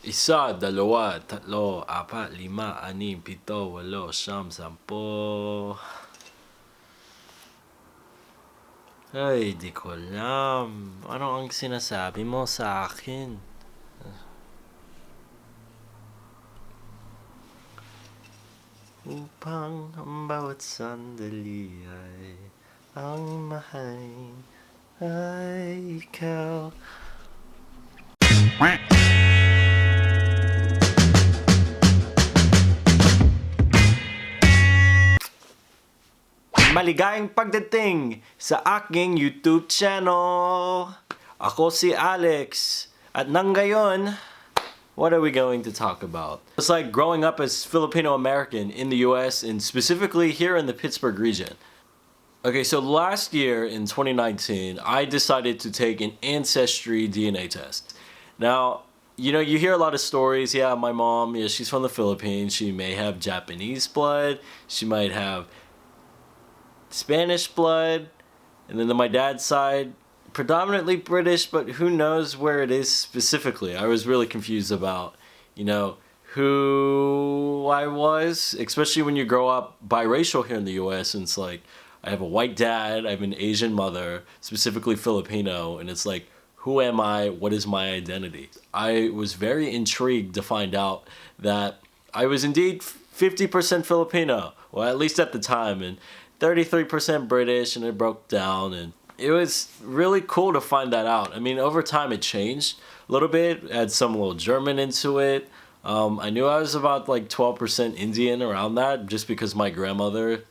Isa, dalawa, tatlo, apat, lima, anim, pito, walo, siyam, sampo. Ay, di ko alam. Ano ang sinasabi mo sa akin? Upang ang bawat sandali ay ang mahalin ay ikaw. Maligayang pagdating sa aking YouTube channel! Ako si Alex. At nang ngayon, what are we going to talk about? It's like growing up as Filipino American in the US and specifically here in the Pittsburgh region. Okay, so last year in 2019, I decided to take an ancestry DNA test. Now, you know, you hear a lot of stories. Yeah, my mom, yeah, she's from the Philippines. She may have Japanese blood. She might have Spanish blood. And then on my dad's side, predominantly British, but who knows where it is specifically. I was really confused about, you know, who I was, especially when you grow up biracial here in the US, and it's like, I have a white dad, I have an Asian mother, specifically Filipino, and it's like, who am I? What is my identity? I was very intrigued to find out that I was indeed 50% Filipino, well, at least at the time, and 33% British, and it broke down, and it was really cool to find that out. I mean, over time it changed a little bit, add some little German into it. I knew I was about like 12% Indian around that, just because my grandmother's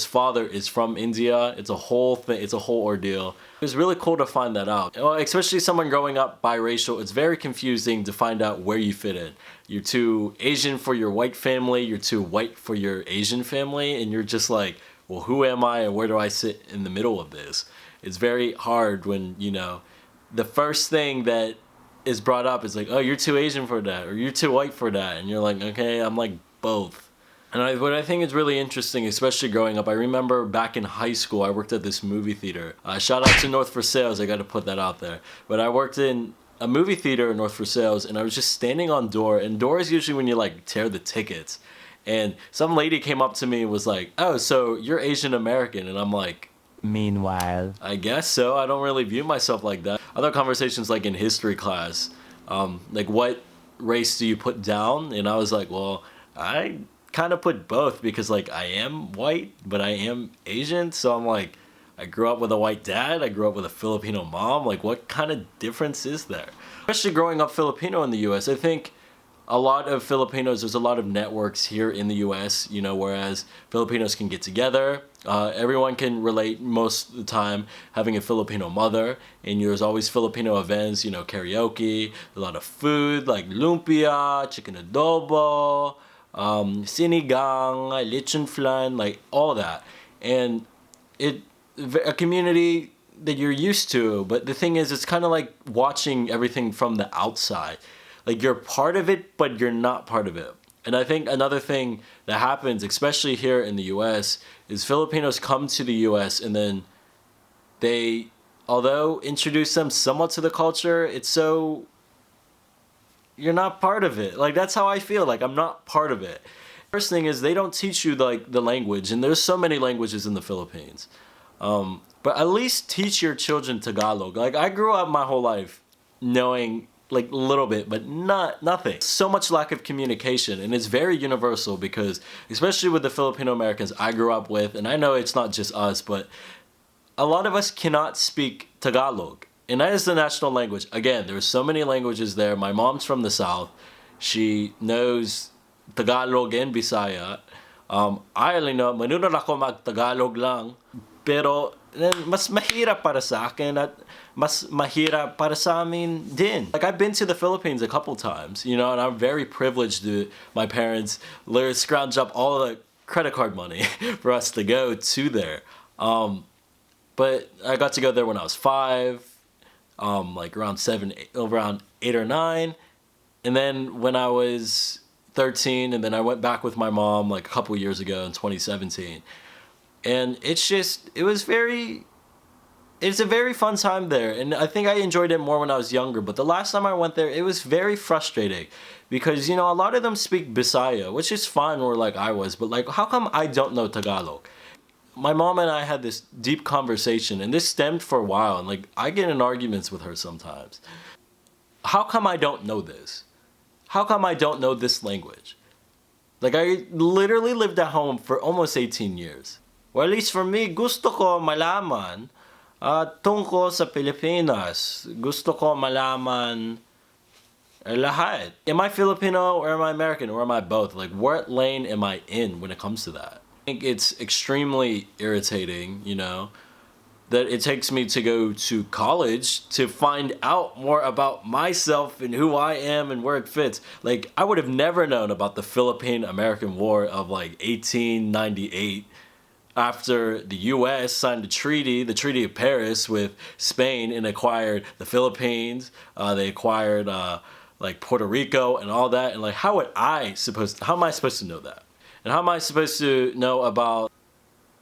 father is from India. It's a whole thing. It's a whole ordeal. It was really cool to find that out. Especially someone growing up biracial, it's very confusing to find out where you fit in. You're too Asian for your white family. You're too white for your Asian family. And you're just like, well, who am I and where do I sit in the middle of this? It's very hard when, you know, the first thing that is brought up is like, oh, you're too Asian for that, or you're too white for that. And you're like, okay, I'm like both. And what I think is really interesting, especially growing up, I remember back in high school, I worked at this movie theater. Shout out to North for Sales, I got to put that out there. But I worked in a movie theater in North for Sales, and I was just standing on door, and door is usually when you like tear the tickets. And some lady came up to me and was like, oh, so you're Asian American? And I'm like, Meanwhile, I guess so. I don't really view myself like that. Other conversations like in history class, like what race do you put down? And I was like, well, I kind of put both, because like I am white, but I am Asian. So I'm like, I grew up with a white dad. I grew up with a Filipino mom. Like, what kind of difference is there? Especially growing up Filipino in the US, I think a lot of Filipinos, there's a lot of networks here in the US, you know, whereas Filipinos can get together. Everyone can relate most of the time having a Filipino mother, and there's always Filipino events, you know, karaoke, a lot of food like lumpia, chicken adobo, sinigang, lechon flan, like all that. And a community that you're used to, but the thing is, it's kind of like watching everything from the outside. Like, you're part of it, but you're not part of it. And I think another thing that happens, especially here in the US, is Filipinos come to the US and then they, although introduce them somewhat to the culture, it's so, you're not part of it. Like, that's how I feel. Like, I'm not part of it. First thing is, they don't teach you like the language, and there's so many languages in the Philippines. But at least teach your children Tagalog. Like, I grew up my whole life knowing like a little bit, but nothing. So much lack of communication, and it's very universal, because especially with the Filipino Americans I grew up with, and I know it's not just us, but a lot of us cannot speak Tagalog. And that is the national language. Again, there's so many languages there. My mom's from the South. She knows Tagalog and Bisaya. I only know, manunod ako mag-Tagalog lang. Pero mas mahirap para sa akin at mas mahirap para sa amin din. Like, I've been to the Philippines a couple times, you know, and I'm very privileged to my parents literally scrounge up all the credit card money for us to go to there. But I got to go there when I was 5, like around 8 or 9. And then when I was 13, and then I went back with my mom like a couple years ago in 2017. And it's just, it was very it's a very fun time there, and I think I enjoyed it more when I was younger. But the last time I went there, it was very frustrating because a lot of them speak Bisaya, which is fine where like I was, but like how come I don't know Tagalog? My mom and I had this deep conversation, and this stemmed for a while, and like I get in arguments with her sometimes. How come I don't know this? How come I don't know this language? Like I literally lived at home for almost 18 years. Or at least for me, gusto ko malaman tungkol sa Pilipinas. Gusto ko malaman lahat. Am I Filipino or am I American or am I both? Like what lane am I in when it comes to that? I think it's extremely irritating, that it takes me to go to college to find out more about myself and who I am and where it fits. Like, I would have never known about the Philippine-American War of like 1898 after the U.S. signed the Treaty of Paris with Spain and acquired the Philippines. They acquired like Puerto Rico and all that. And like, how am I supposed to know that? And how am I supposed to know about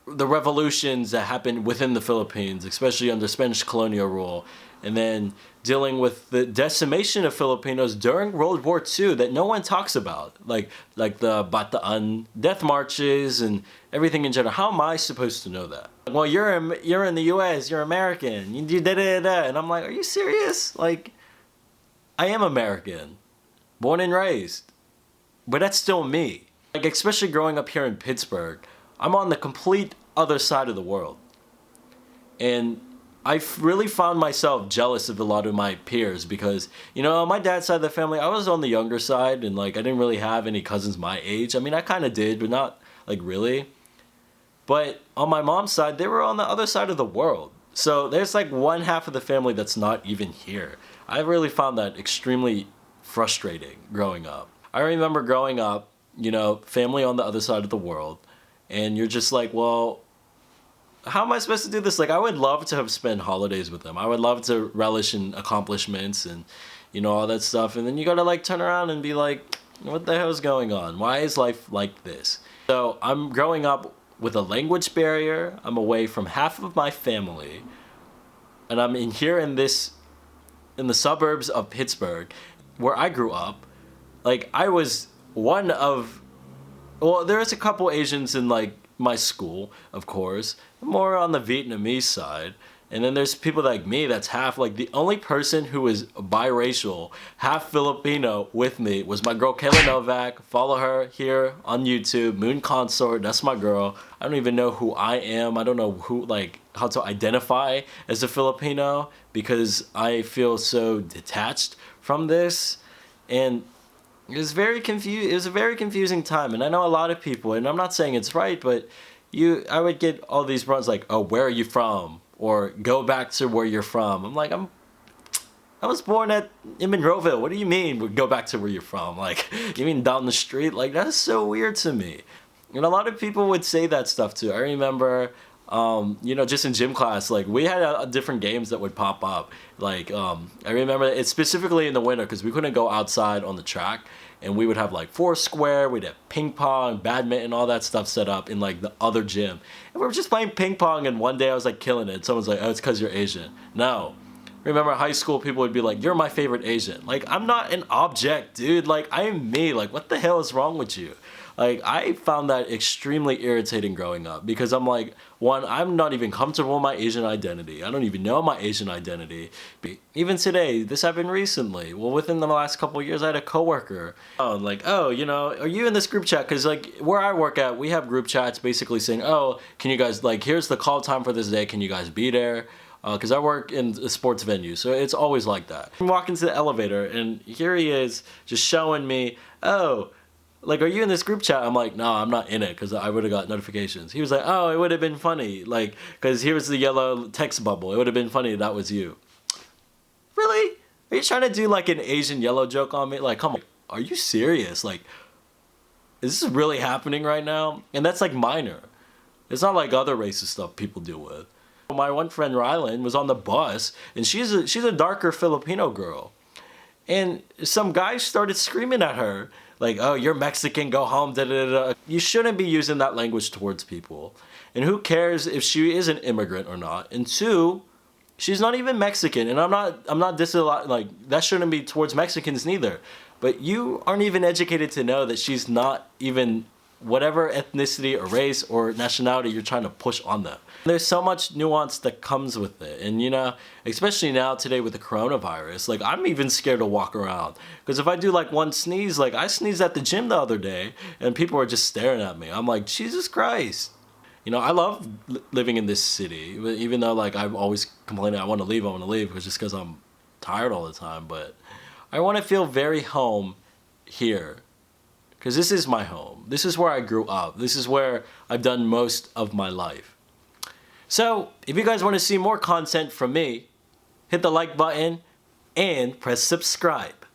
the revolutions that happened within the Philippines, especially under Spanish colonial rule, and then dealing with the decimation of Filipinos during World War II that no one talks about, like the Bataan death marches and everything in general. How am I supposed to know that? Well, you're in the U.S., you're American, you da da da, and I'm like, are you serious? Like, I am American, born and raised, but that's still me. Like, especially growing up here in Pittsburgh, I'm on the complete other side of the world. And I really found myself jealous of a lot of my peers because, on my dad's side of the family, I was on the younger side and like I didn't really have any cousins my age. I mean, I kind of did, but not like really. But on my mom's side, they were on the other side of the world. So there's like one half of the family that's not even here. I really found that extremely frustrating growing up. I remember growing up, family on the other side of the world. And you're just like, well, how am I supposed to do this? Like, I would love to have spent holidays with them. I would love to relish in accomplishments and, all that stuff. And then you gotta like turn around and be like, what the hell is going on? Why is life like this? So I'm growing up with a language barrier. I'm away from half of my family. And I'm in the suburbs of Pittsburgh, where I grew up. Like, I was one of... Well, there's a couple Asians in like my school, of course, more on the Vietnamese side. And then there's people like me that's half, like the only person who is biracial, half Filipino with me was my girl Kayla Novak. Follow her here on YouTube, Moon Consort, that's my girl. I don't even know who I am. I don't know how to identify as a Filipino because I feel so detached from this. And it was a very confusing time, and I know a lot of people, and I'm not saying it's right, but I would get all these runs like, oh, where are you from? Or go back to where you're from. I'm like, I was born in Monroeville. What do you mean go back to where you're from? Like, you mean down the street? Like, that is so weird to me. And a lot of people would say that stuff too. I remember, just in gym class, like we had different games that would pop up. Like, I remember it's specifically in the winter because we couldn't go outside on the track, and we would have like Foursquare, we'd have ping pong, badminton, all that stuff set up in like the other gym. And we were just playing ping pong, and one day I was like killing it. Someone's like, oh, it's because you're Asian. No. Remember high school, people would be like, you're my favorite Asian. Like, I'm not an object, dude. Like, I am me. Like, what the hell is wrong with you? Like, I found that extremely irritating growing up because I'm like, one, I'm not even comfortable with my Asian identity. I don't even know my Asian identity. Even today, this happened recently. Well, within the last couple of years, I had a coworker. Like, oh, are you in this group chat? Because, like, where I work at, we have group chats basically saying, oh, can you guys, like, here's the call time for this day. Can you guys be there? Because I work in a sports venue, so it's always like that. I'm walking to the elevator, and here he is just showing me, oh, like, are you in this group chat? I'm like, no, I'm not in it because I would have got notifications. He was like, oh, it would have been funny. Like, because here's the yellow text bubble. It would have been funny if that was you. Really? Are you trying to do like an Asian yellow joke on me? Like, come on. Are you serious? Like, is this really happening right now? And that's like minor. It's not like other racist stuff people deal with. My one friend Rylan was on the bus, and she's a darker Filipino girl. And some guys started screaming at her. Like, oh, you're Mexican, go home, da da da. You shouldn't be using that language towards people. And who cares if she is an immigrant or not? And two, She's not even Mexican, and I'm not like that shouldn't be towards Mexicans neither. But you aren't even educated to know that she's not even whatever ethnicity or race or nationality you're trying to push on them. There's so much nuance that comes with it. And you know, especially now today with the coronavirus, like I'm even scared to walk around. Because if I do like one sneeze, like I sneezed at the gym the other day and people are just staring at me. I'm like, Jesus Christ. You know, I love living in this city, even though like I'm always complaining I want to leave, it's just because I'm tired all the time. But I want to feel very home here. Because this is my home. This is where I grew up. This is where I've done most of my life. So, if you guys want to see more content from me, hit the like button and press subscribe.